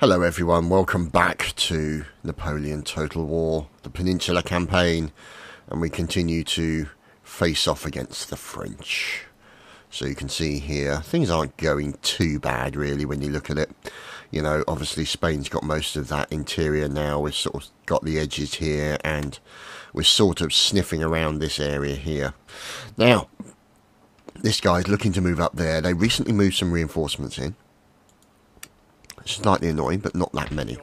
Hello everyone, welcome back to Napoleon Total War, the Peninsula campaign, and we continue to face off against the French. So you can see here, things aren't going too bad really when you look at it. You know, obviously Spain's got most of that interior now, we've sort of got the edges here, and we're sort of sniffing around this area here. Now, this guy's looking to move up there. They recently moved some reinforcements in. Slightly annoying, but not that many.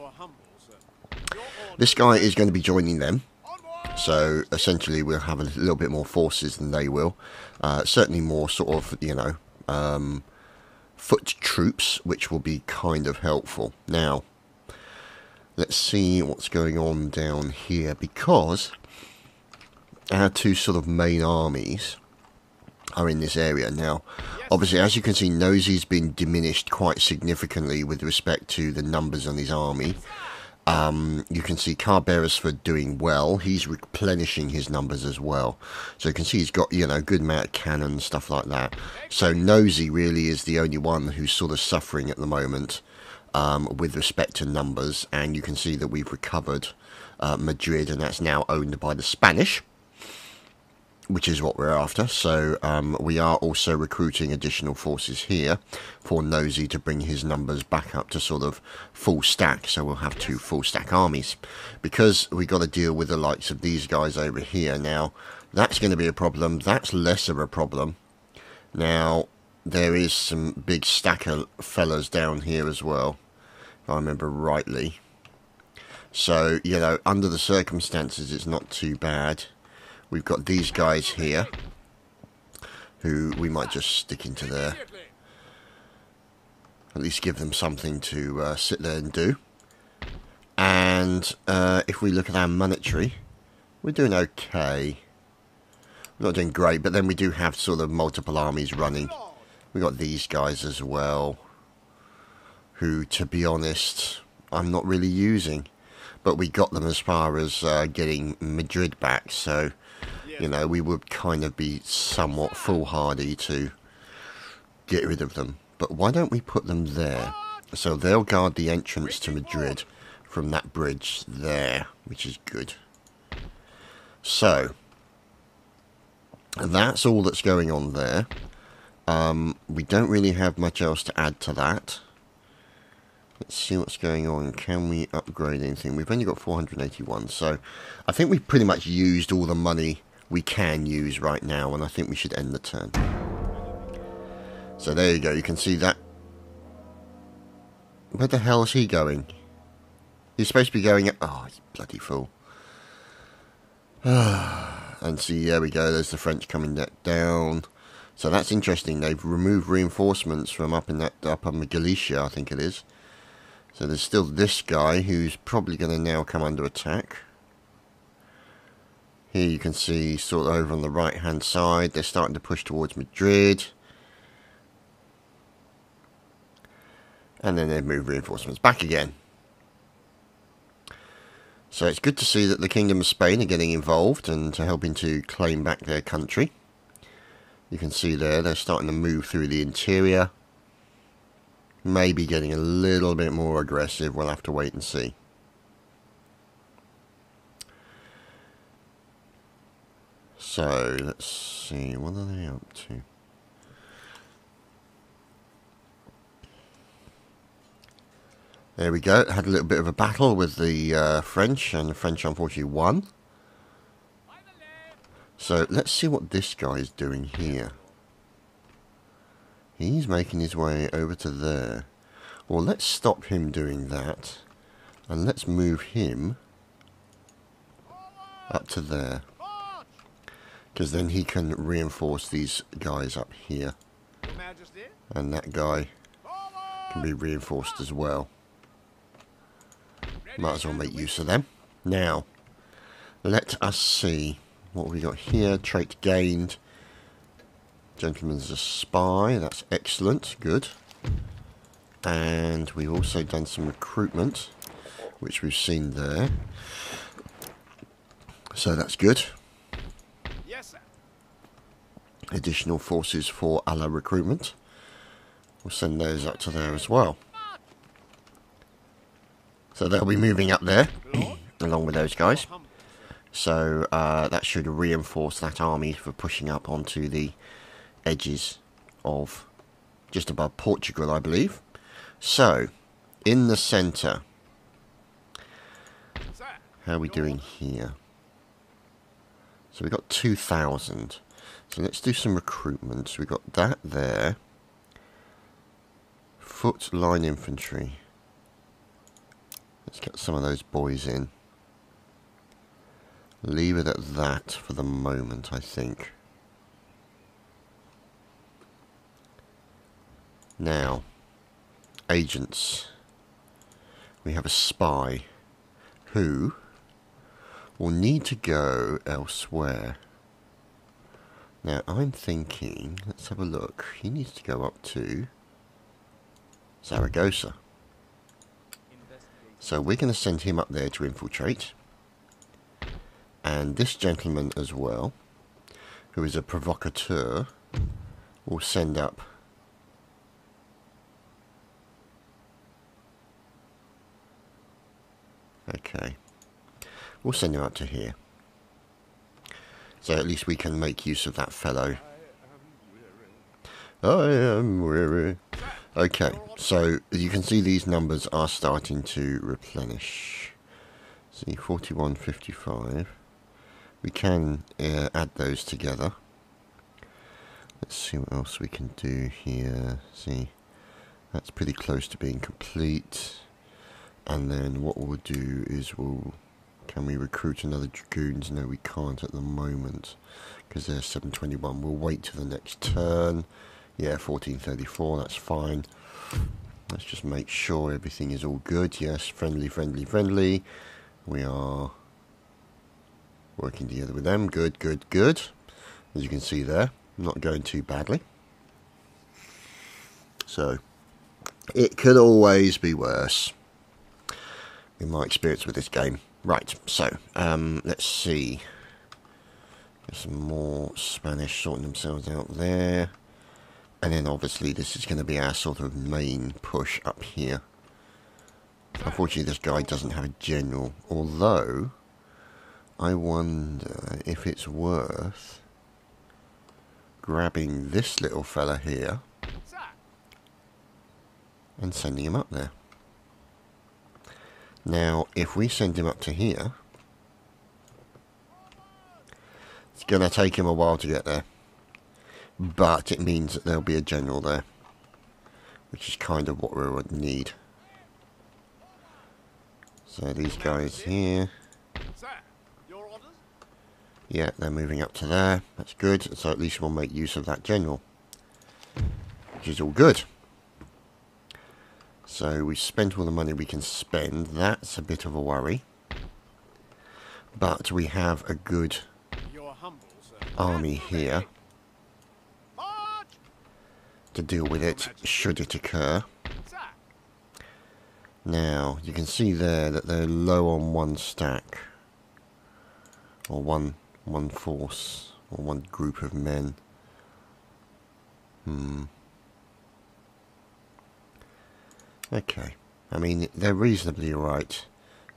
This guy is going to be joining them, so essentially we'll have a little bit more forces than they will. Certainly more sort of, you know, foot troops, which will be kind of helpful. Now, let's see what's going on down here, because our two sort of main armies are in this area. Now, obviously, as you can see, Nosey's been diminished quite significantly with respect to the numbers on his army. You can see Beresford doing well. He's replenishing his numbers as well. So you can see he's got, you know, a good amount of cannon and stuff like that. So Nosey really is the only one who's sort of suffering at the moment with respect to numbers. And you can see that we've recovered Madrid, and that's now owned by the Spanish, which is what we're after. So we are also recruiting additional forces here for Nosey to bring his numbers back up to sort of full stack. So we'll have two full stack armies, because we got to deal with the likes of these guys over here. Now, that's going to be a problem. That's less of a problem. Now, there is some big stacker fellas down here as well, if I remember rightly. So, you know, under the circumstances, it's not too bad. We've got these guys here, who we might just stick into there. At least give them something to sit there and do. And if we look at our monetary, we're doing okay. We're not doing great, but then we do have sort of multiple armies running. We've got these guys as well, who, to be honest, I'm not really using. But we got them as far as getting Madrid back, so you know, we would kind of be somewhat foolhardy to get rid of them. But why don't we put them there? So they'll guard the entrance to Madrid from that bridge there, which is good. So, that's all that's going on there. We don't really have much else to add to that. Let's see what's going on. Can we upgrade anything? We've only got 481, so I think we've pretty much used all the money we can use right now, and I think we should end the turn. So there you go, you can see that. Where the hell is he going? He's supposed to be going... Oh, he's a bloody fool. And see, there we go, there's the French coming down. So that's interesting, they've removed reinforcements from up in that upper Galicia, I think it is. So there's still this guy who's probably going to now come under attack. Here you can see sort of over on the right hand side, they're starting to push towards Madrid. And then they've moved reinforcements back again. So it's good to see that the Kingdom of Spain are getting involved and helping to claim back their country. You can see there, they're starting to move through the interior. Maybe getting a little bit more aggressive, we'll have to wait and see. So, let's see, what are they up to? There we go, had a little bit of a battle with the French, and the French unfortunately won. So, let's see what this guy is doing here. He's making his way over to there. Well, let's stop him doing that, and let's move him up to there. Because then he can reinforce these guys up here. And that guy can be reinforced as well. Might as well make use of them. Now, let us see what we got here. Trait gained. Gentleman's a spy. That's excellent. Good. And we've also done some recruitment, which we've seen there. So that's good. Additional forces for a la recruitment. We'll send those up to there as well. So they'll be moving up there, along with those guys. So that should reinforce that army for pushing up onto the edges of just above Portugal, I believe. So, in the centre, how are we doing here? So we've got 2,000. So let's do some recruitment. So we've got that there. Foot line infantry. Let's get some of those boys in. Leave it at that for the moment, I think. Now, agents. We have a spy who will need to go elsewhere. Now, I'm thinking, let's have a look. He needs to go up to Zaragoza. So we're going to send him up there to infiltrate. And this gentleman as well, who is a provocateur, will send up okay. We'll send him up to here. So at least we can make use of that fellow. I am weary. Okay, so you can see these numbers are starting to replenish. See, 41, 55. We can add those together. Let's see what else we can do here. See, that's pretty close to being complete. And then what we'll do is can we recruit another dragoons? No, we can't at the moment because they're 721. We'll wait till the next turn. Yeah, 1434, that's fine. Let's just make sure everything is all good. Yes, friendly, friendly, friendly. We are working together with them. Good, good, good. As you can see there, not going too badly. So, it could always be worse, in my experience with this game. Right, so, let's see. There's some more Spanish sorting themselves out there. And then obviously this is going to be our sort of main push up here. Unfortunately this guy doesn't have a general, although I wonder if it's worth grabbing this little fella here and sending him up there. Now, if we send him up to here, it's going to take him a while to get there. But it means that there'll be a general there, which is kind of what we would need. So these guys here, yeah, they're moving up to there. That's good. So at least we'll make use of that general, which is all good. So we spent all the money we can spend. That's a bit of a worry, but we have a good army here to deal with it, should it occur. Now, you can see there that they're low on one stack, or one force, or one group of men. Okay, I mean, they're reasonably right,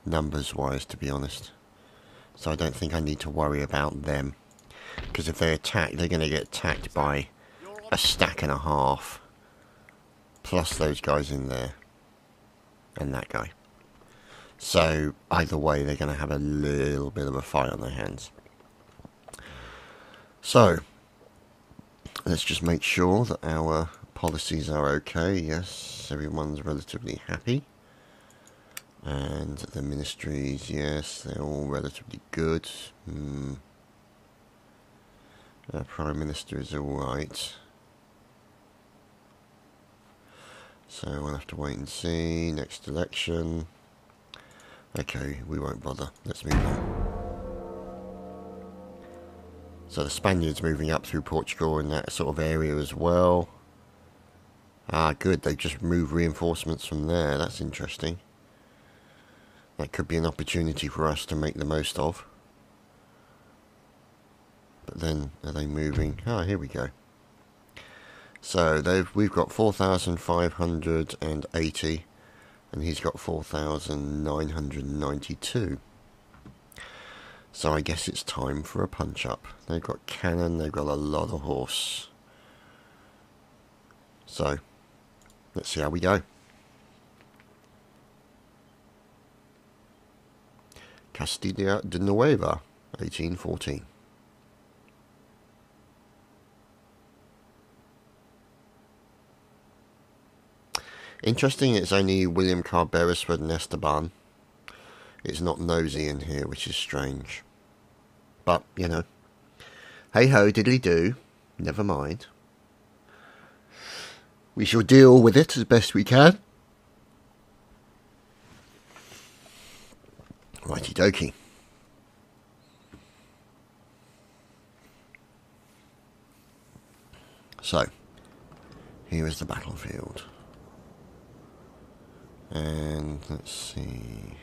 numbers-wise, to be honest. So I don't think I need to worry about them, because if they attack, they're going to get attacked by a stack and a half, plus those guys in there, and that guy. So, either way, they're going to have a little bit of a fight on their hands. So, let's just make sure that our policies are okay. Yes, everyone's relatively happy. And the ministries, yes, they're all relatively good. Our Prime Minister is alright. So we'll have to wait and see. Next election. Okay, we won't bother. Let's move on. So the Spaniards moving up through Portugal in that sort of area as well. Ah, good. They just moved reinforcements from there. That's interesting. That could be an opportunity for us to make the most of. But then, are they moving? Ah, here we go. So we've got 4,580 And he's got 4,992. So I guess it's time for a punch-up. They've got cannon, they've got a lot of horse. So, let's see how we go. Castilla de Nueva, 1814. Interesting, it's only William Carl Beresford and Esteban. It's not Nosey in here, which is strange. But, you know, hey-ho, diddly-do, never mind. We shall deal with it as best we can. Righty dokie. So, here is the battlefield. And let's see.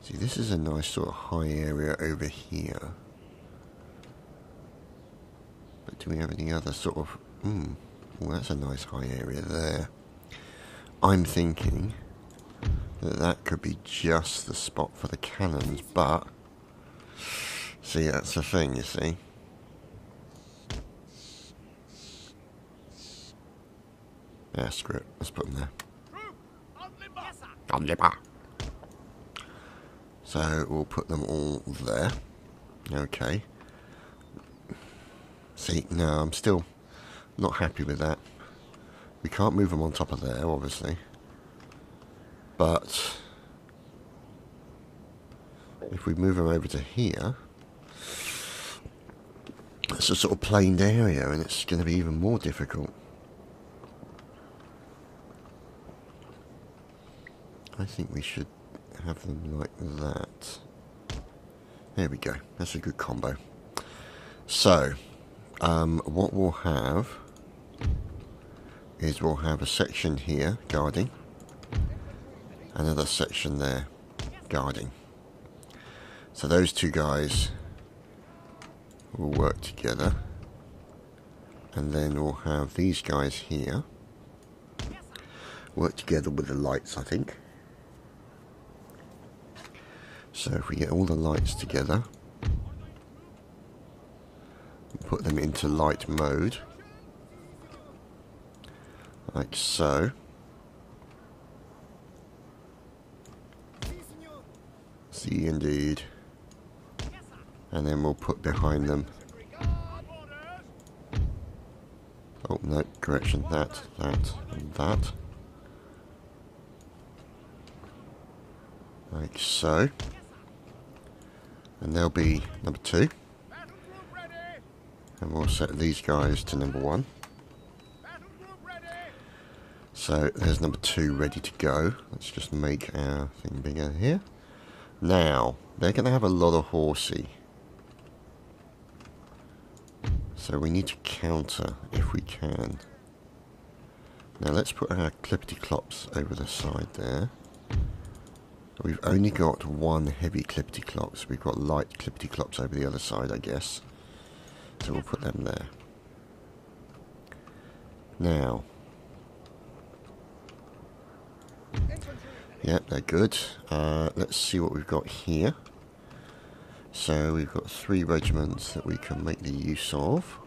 See, this is a nice sort of high area over here. But do we have any other sort of... well, that's a nice high area there. I'm thinking that that could be just the spot for the cannons, but... See, that's the thing, you see. Yeah, screw it. Let's put them there. On limber. So we'll put them all there. Okay. See, no, I'm still not happy with that. We can't move them on top of there, obviously. But if we move them over to here, it's a sort of planed area, and it's going to be even more difficult. I think we should have them like that. There we go. That's a good combo. So, what we'll have is we'll have a section here guarding, another section there guarding. So those two guys will work together, and then we'll have these guys here work together with the lights, I think. So if we get all the lights together, put them into light mode, like so. See, indeed. And then we'll put behind them. Oh no, correction, that, and that. Like so. And they'll be number 2. And we'll set these guys to number 1. So there's number 2 ready to go. Let's just make our thing bigger here. Now, they're going to have a lot of horsey. So we need to counter if we can. Now let's put our clippity-clops over the side there. We've only got one heavy clippity-clops. We've got light clippity-clops over the other side, I guess. So we'll put them there. Now. Yep, they're good. Let's see what we've got here. So we've got 3 regiments that we can make the use of.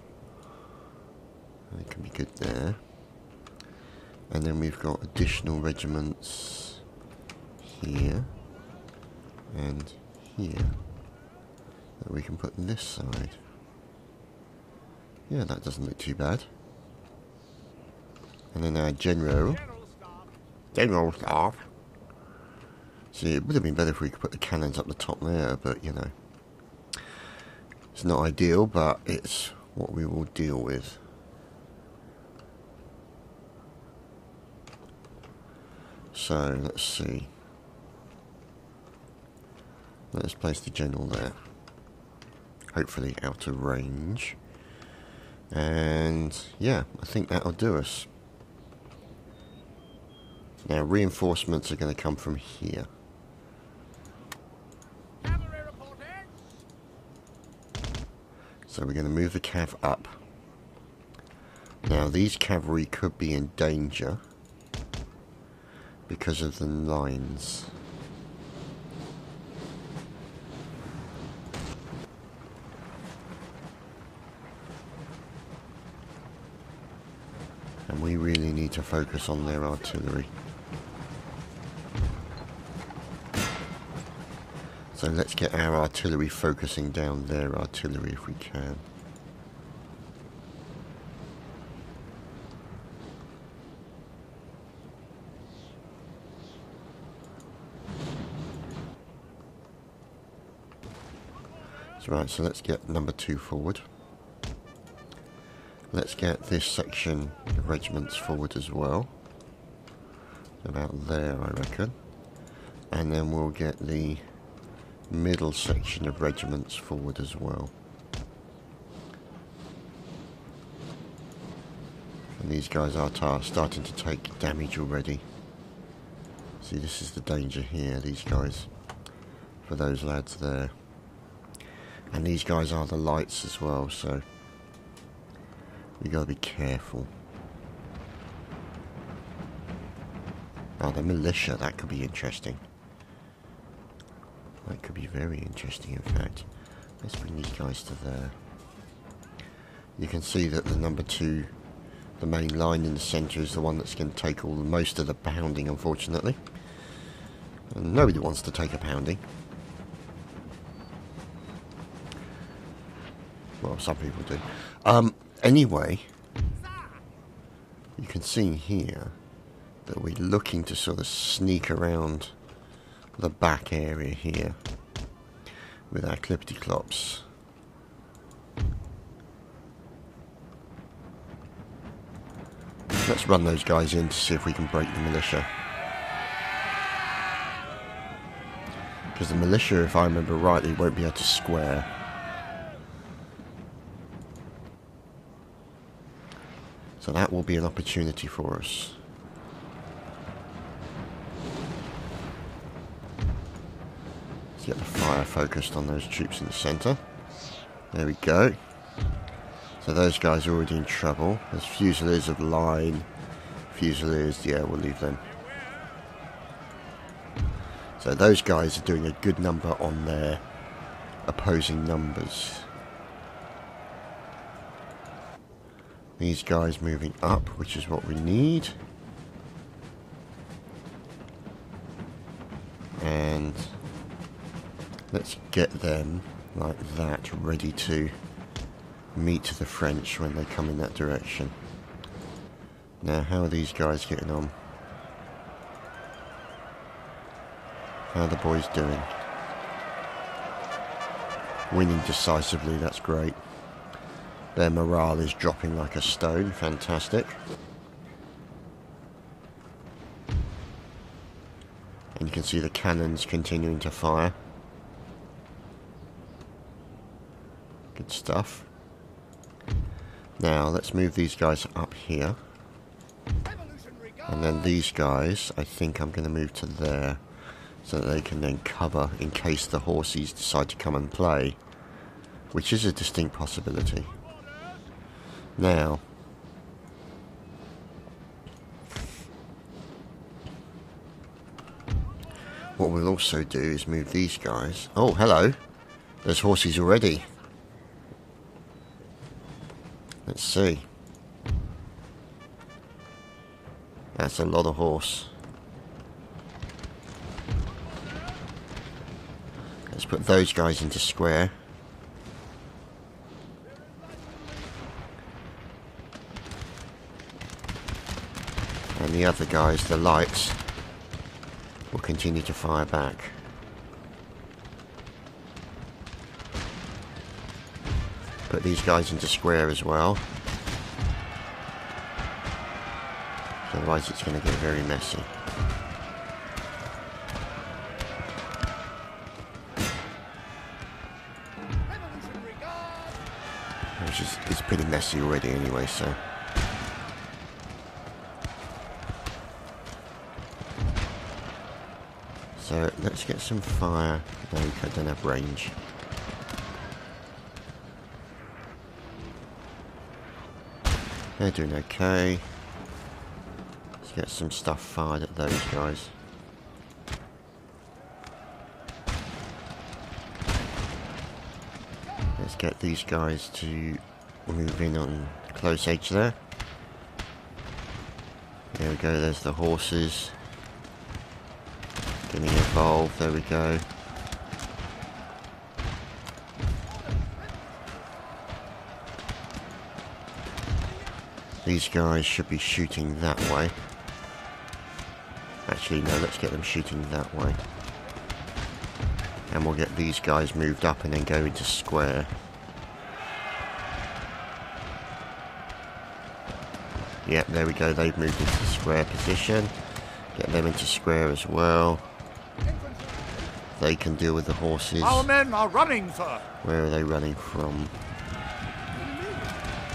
They can be good there. And then we've got additional regiments here and here that we can put on this side. Yeah, that doesn't look too bad. And then our general staff. See, it would have been better if we could put the cannons up the top there, but you know, it's not ideal, but it's what we will deal with. So let's see. Let's place the general there. Hopefully out of range. And yeah, I think that'll do us. Now reinforcements are going to come from here. So we're going to move the cav up. Now these cavalry could be in danger. because of the lines. And we really need to focus on their artillery. So let's get our artillery focusing down their artillery if we can. Right, so let's get number 2 forward. Let's get this section of regiments forward as well. About there, I reckon. And then we'll get the middle section of regiments forward as well. And these guys are starting to take damage already. See, this is the danger here, these guys. For those lads there. And these guys are the lights as well, so we gotta be careful. Oh, the militia, that could be interesting. That could be very interesting, in fact. Let's bring these guys to there. You can see that the number 2, the main line in the centre, is the one that's going to take most of the pounding, unfortunately. And nobody wants to take a pounding. Well, some people do. Anyway, you can see here that we're looking to sort of sneak around the back area here with our clippity-clops. Let's run those guys in to see if we can break the militia. Because the militia, if I remember rightly, won't be able to square. So that will be an opportunity for us. Let's get the fire focused on those troops in the centre. There we go. So those guys are already in trouble. There's Fusiliers of line. Fusiliers, yeah, we'll leave them. So those guys are doing a good number on their opposing numbers. These guys moving up, which is what we need. And let's get them like that, ready to meet the French when they come in that direction. Now, how are these guys getting on? How are the boys doing? Winning decisively, that's great. Their morale is dropping like a stone. Fantastic. And you can see the cannons continuing to fire. Good stuff. Now, let's move these guys up here. And then these guys, I think I'm going to move to there. So that they can then cover in case the horses decide to come and play. Which is a distinct possibility. Now, what we'll also do is move these guys. Oh, hello. There's horses already. Let's see. That's a lot of horse. Let's put those guys into square. And the other guys, the lights, will continue to fire back. Put these guys into square as well. Otherwise it's going to get very messy. Which is pretty messy already anyway, so... So let's get some fire. No, I don't have range. They're doing okay. Let's get some stuff fired at those guys. Let's get these guys to move in on close edge there. There we go, there's the horses. Getting involved, there we go. These guys should be shooting that way. Actually, no, let's get them shooting that way. And we'll get these guys moved up and then go into square. Yep, there we go, they've moved into square position. Get them into square as well. They can deal with the horses. Our men are running, sir. Where are they running from?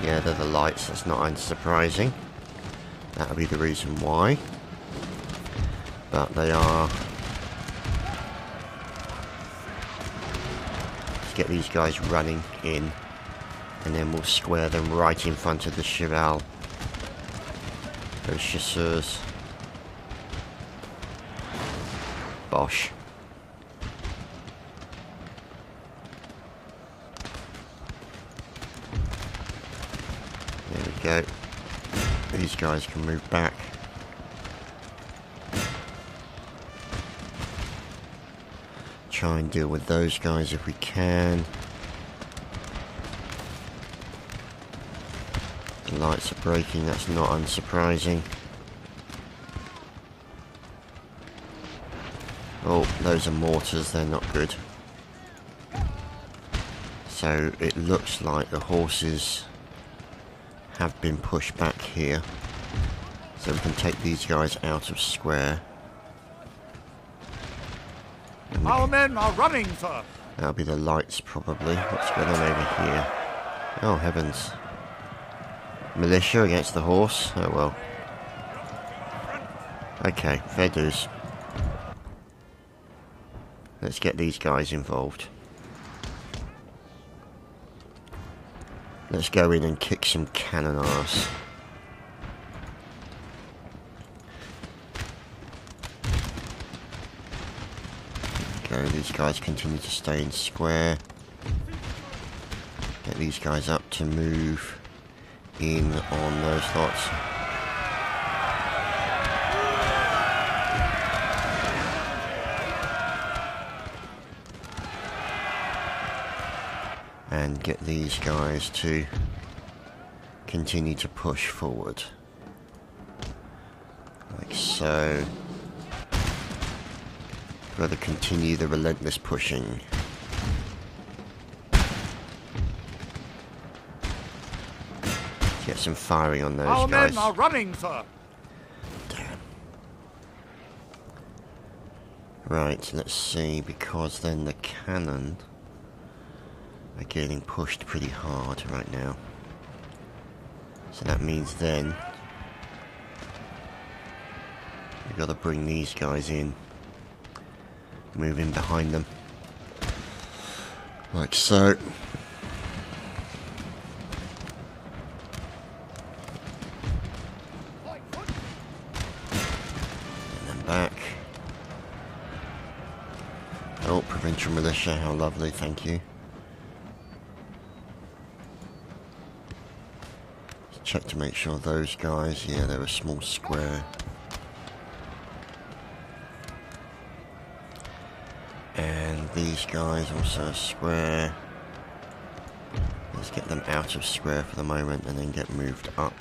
Yeah, they're the lights, that's not unsurprising. That'll be the reason why. But they are... Let's get these guys running in. And then we'll square them right in front of the cheval. Those chasseurs. Bosh. There we go. These guys can move back. Try and deal with those guys if we can. The lights are breaking, that's not unsurprising. Oh, those are mortars, they're not good. So it looks like the horses have been pushed back here. So we can take these guys out of square. Our men are running, sir. That'll be the lights probably. What's going on over here? Oh heavens. Militia against the horse? Oh well. Okay, fair dues. Let's get these guys involved. Let's go in and kick some cannon arse. Go, these guys continue to stay in square. Get these guys up to move in on those lots. And get these guys to continue to push forward. Like so. Rather continue the relentless pushing. Get some firing on those Our guys. men are running, sir. Damn. Right, let's see, because then the cannon are getting pushed pretty hard right now. So that means then we've got to bring these guys in. Move in behind them. Like so. And then back. Oh, provincial militia, how lovely, thank you. Check to make sure those guys, yeah, they're a small square. And these guys also a square. Let's get them out of square for the moment and then get moved up.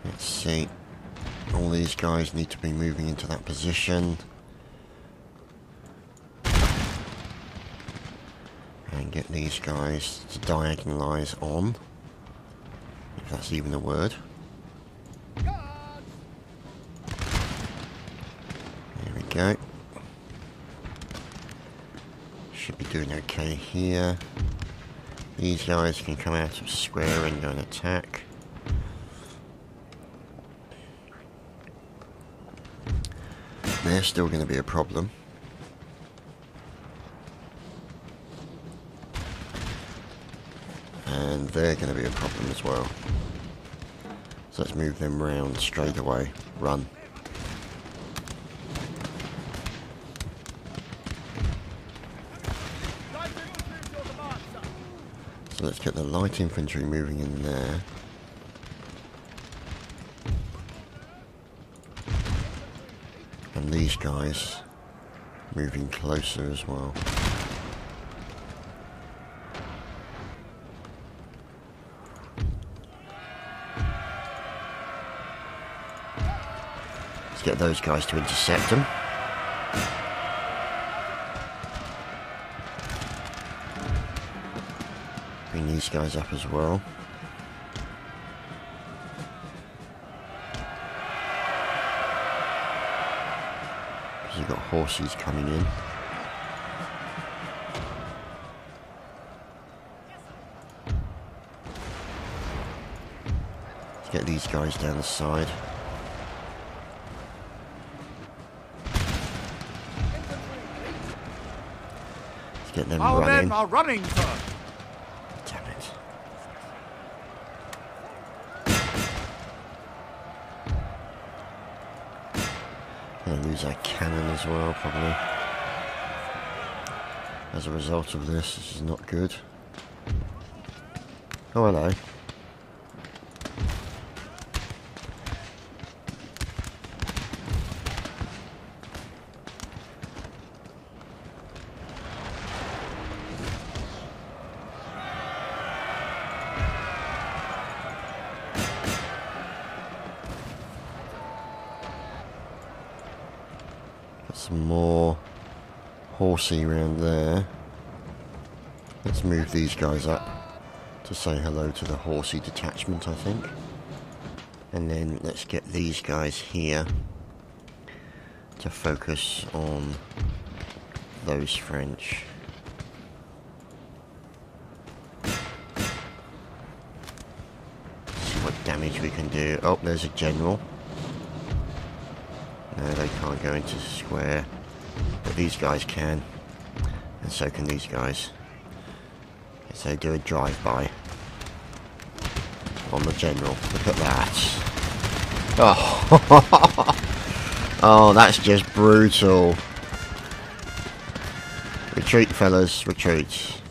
Let's see. All these guys need to be moving into that position. And get these guys to diagonalise on, if that's even a word. There we go. Should be doing okay here. These guys can come out of square and go and attack. They're still going to be a problem. And they're going to be a problem as well. So let's move them round straight away. Run. So let's get the light infantry moving in there. And these guys moving closer as well. Let's get those guys to intercept them. Bring these guys up as well. Because you've got horses coming in. Let's get these guys down the side. Let's get them Our running. men are running, sir. Damn it. Gonna lose our cannon as well, probably. As a result of this is not good. Oh, hello. Some more horsey around there. Let's move these guys up to say hello to the horsey detachment, I think. And then let's get these guys here to focus on those French. See what damage we can do. Oh, there's a general. No, they can't go into square, but these guys can, and so can these guys. So they do a drive-by on the general. Look at that. Oh, oh, that's just brutal. Retreat, fellas, retreat.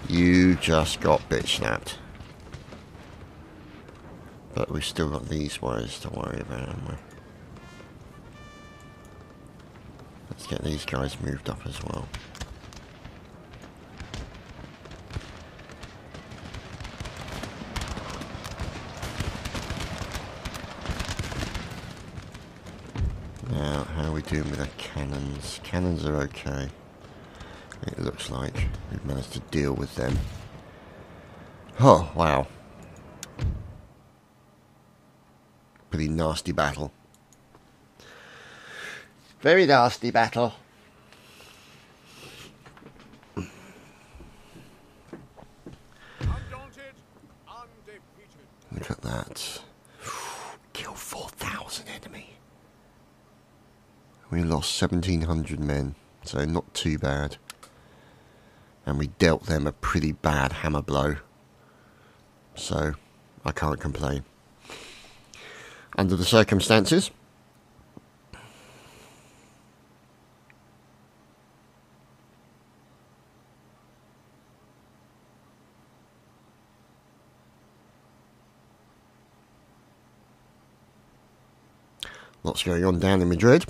You just got bitch snapped. But we've still got these warriors to worry about, haven't we? Let's get these guys moved up as well. Now, how are we doing with our cannons? Cannons are okay. It looks like we've managed to deal with them. Oh, wow. Pretty nasty battle. Very nasty battle. Undaunted, undefeated. Look at that. Killed 4,000 enemy. We lost 1,700 men, so not too bad. And we dealt them a pretty bad hammer blow. So, I can't complain. Under the circumstances. Lots going on down in Madrid.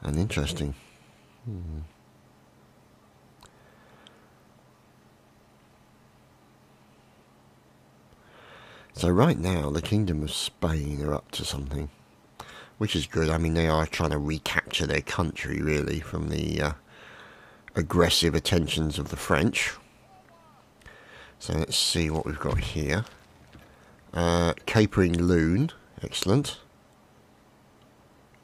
And interesting. So right now, the Kingdom of Spain are up to something, which is good. I mean, they are trying to recapture their country, really, from the aggressive attentions of the French. So let's see what we've got here. Capering Loon, excellent.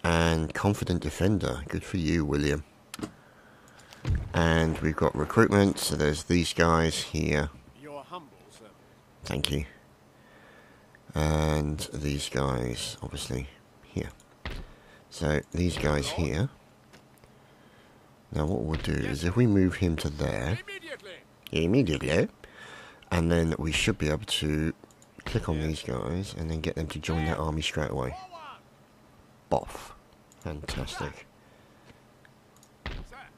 And Confident Defender, good for you, William. And we've got recruitment, so there's these guys here. You're humble, sir. Thank you. And these guys, obviously, here. So these guys here Now what we'll do is if we move him to there, immediately, and then we should be able to click on these guys and then get them to join that army straight away. Boff. Fantastic.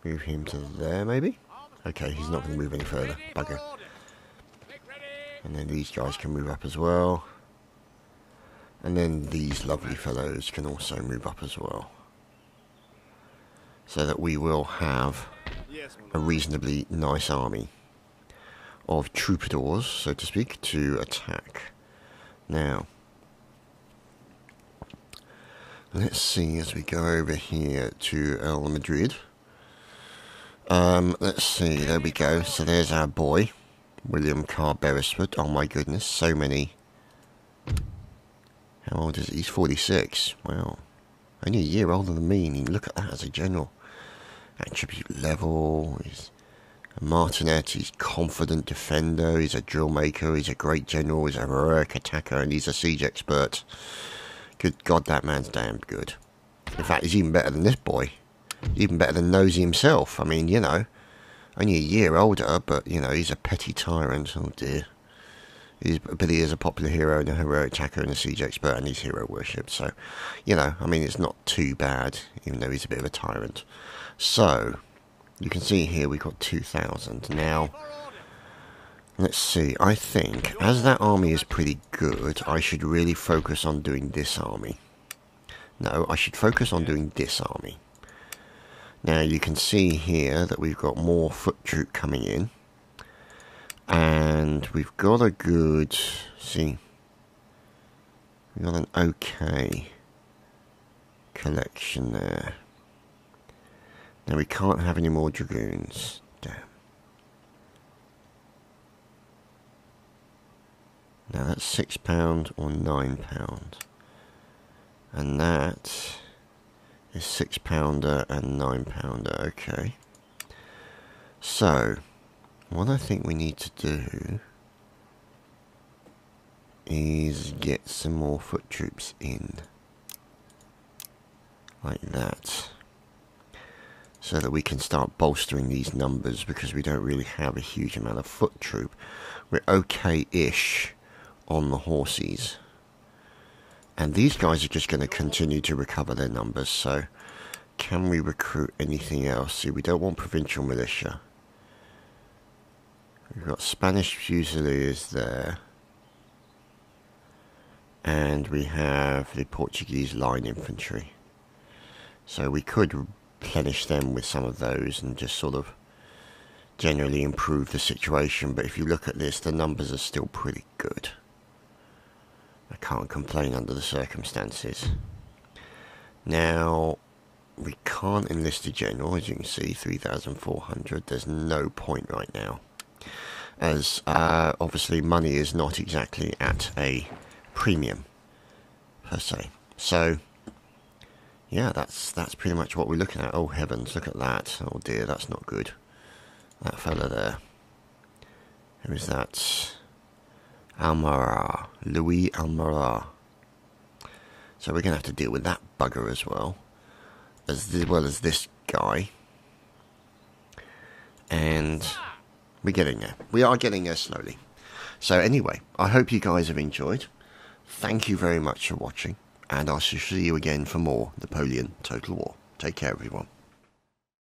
Move him to there, maybe? Okay, he's not going to move any further. Bugger. And then these guys can move up as well. And then these lovely fellows can also move up as well. So that we will have a reasonably nice army of troubadours, so to speak, to attack. Now, let's see as we go over here to El Madrid. Let's see, there we go. So there's our boy, William Carr Beresford. Oh my goodness, so many. How old is he? He's 46. Wow. Only a year older than me, and you look at that as a general. Attribute level, he's a martinet, he's confident defender, he's a drill maker, he's a great general, he's a heroic attacker, and he's a siege expert. Good God, that man's damn good. In fact, he's even better than this boy. Even better than Nosey himself. I mean, you know, only a year older, but, you know, he's a petty tyrant. Oh dear. But he is a popular hero and a heroic attacker and a siege expert, and he's hero worshipped. So, you know, I mean, it's not too bad, even though he's a bit of a tyrant. So, you can see here we've got 2,000. Now, let's see. I think, as that army is pretty good, I should really focus on doing this army. No, I should focus on doing this army. Now, you can see here that we've got more foot troop coming in. And we've got a good, see, we've got an okay collection there. Now we can't have any more dragoons, damn. Now that's £6 or £9. And that is £6 and £9, okay. So, what I think we need to do is get some more foot troops in. Like that. So that we can start bolstering these numbers, because we don't really have a huge amount of foot troop. We're okay-ish on the horses. And these guys are just going to continue to recover their numbers, so can we recruit anything else? See, we don't want provincial militia. We've got Spanish Fusiliers there. And we have the Portuguese line infantry. So we could replenish them with some of those and just sort of generally improve the situation. But if you look at this, the numbers are still pretty good. I can't complain under the circumstances. Now, we can't enlist a general, as you can see, 3,400. There's no point right now, as obviously money is not exactly at a premium per se. So yeah, that's pretty much what we're looking at. Oh heavens, look at that. Oh dear, that's not good. That fella there, who is that? Almarar, Louis Almarar. So we're gonna have to deal with that bugger as well as this guy. And we're getting there. We are getting there slowly. So anyway, I hope you guys have enjoyed. Thank you very much for watching, and I shall see you again for more Napoleon Total War. Take care, everyone.